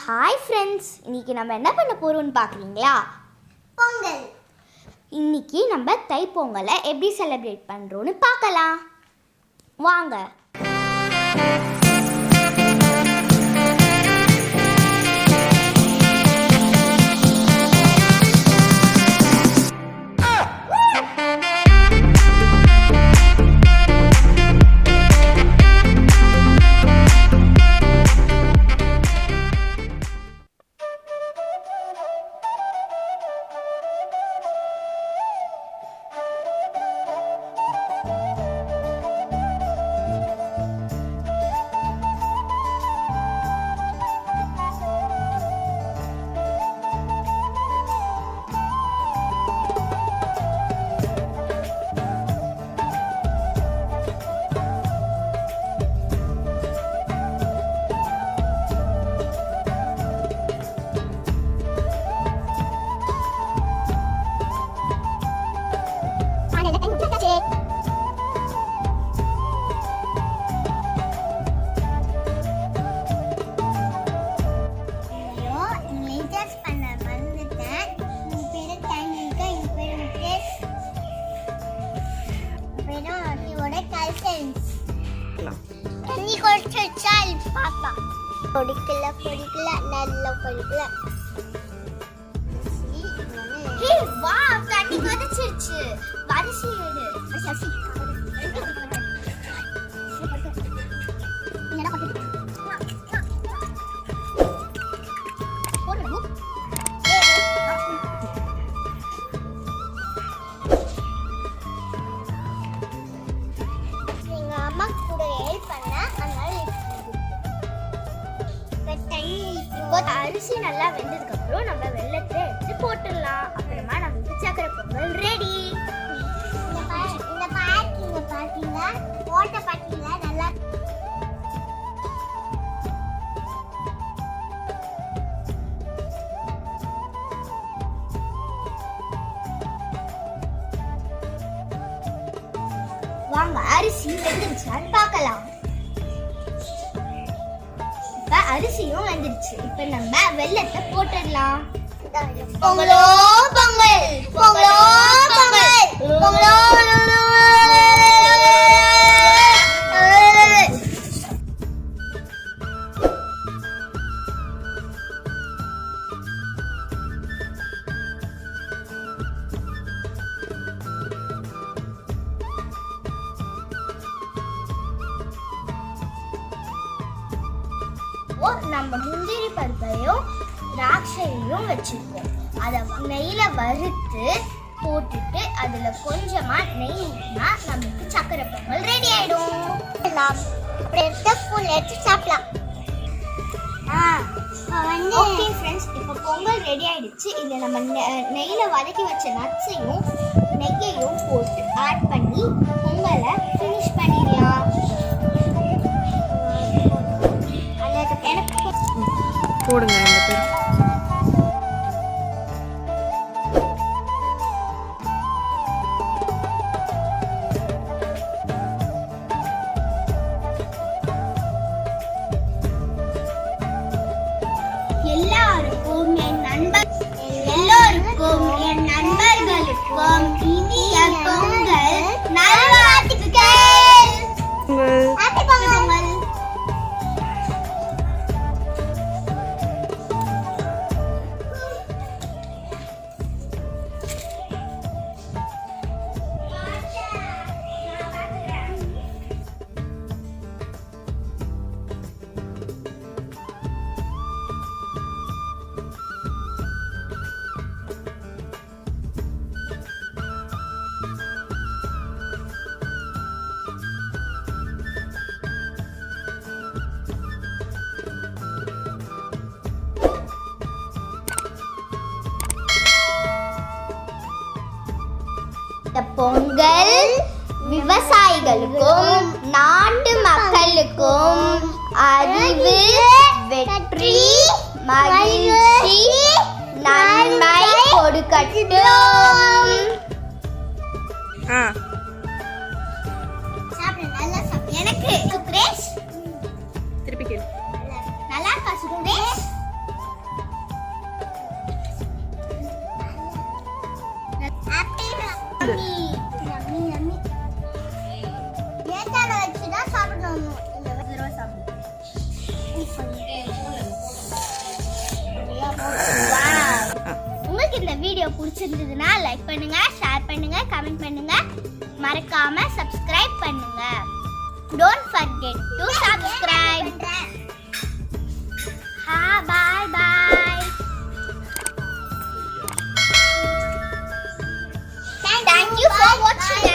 Hi friends, இன்றைக்கி நம்ம என்ன பண்ண போகிறோம்னு பார்க்குறீங்களா? பொங்கல். இன்றைக்கி நம்ம தைப்பொங்கலை எப்படி செலிப்ரேட் பண்ணுறோன்னு பார்க்கலாம் வாங்க. பொடிக்கல நல்ல பொடிக்கல. ஹே வாவ், தண்ணி கொதிச்சிருச்சு. வரிசி எடு. எங்க அம்மா கூட ஹெல்ப் பண்ண அதனால இப்போ அரிசி நல்லா வெந்ததுக்கு அப்புறம் நம்ம வெல்லத்தை எடுத்து போட்டுடலாம். அப்புறமா நமக்கு சக்கரை பொங்கல் ரெடி. இந்த பாத்தீங்களா ஓட்ட பாத்தீங்களா நல்லா வாங்க அரிசி வெந்துருச்சான்னு பார்க்கலாம். இப்ப அரிசியும் வந்துருச்சு. இப்ப நம்ம வெல்லத்தை போட்டுடலாம். பொங்கலோ பொங்கல், பொங்கலோ பொங்கல், பொங்கலோ. நம்ம முந்திரி பருப்பையும் திராட்சையும் வச்சிருக்கோம். அதை நெய்யில வறுத்து போட்டுட்டு அதுல கொஞ்சமா நெய் ஊற்றினா நமக்கு சக்கரை பொங்கல் ரெடி ஆயிடும். எடுத்து சாப்பிடலாம். ஓகே ஃப்ரெண்ட்ஸ், இப்போ பொங்கல் ரெடி ஆயிடுச்சு. இதில் நம்ம நெய்யில வதக்கி வச்ச நட்ஸையும் நெய்யையும் போட்டு ஆட் பண்ணி பொங்கலை ஃபினிஷ் பண்ணிடலாம். போடுங்க ரெண்டு பேர். எல்லோருக்கும் என் நண்பர்களுக்கும் இனிய பொங்கல் நல்வாழ்த்துக்கள். ஹாப்பி பொங்கல். பொங்கல் விவசாயிகளுக்கும் நாட்டு மக்களுக்கும் அறிவு, வெற்றி, மகிழ்ச்சி, நன்மை கொடுக்கட்டும். எனக்கு சுக்ரேஷ் திருப்பி கேளு. நல்லா இருக்கா சுக்ரேஷ்? வீடியோ பிடிச்சிருந்ததுன்னா லைக் பண்ணுங்க, ஷேர் பண்ணுங்க, கமெண்ட் பண்ணுங்க, மறக்காம சப்ஸ்கிரைப் பண்ணுங்க. Don't forget to subscribe. Bye bye. Thank you for watching.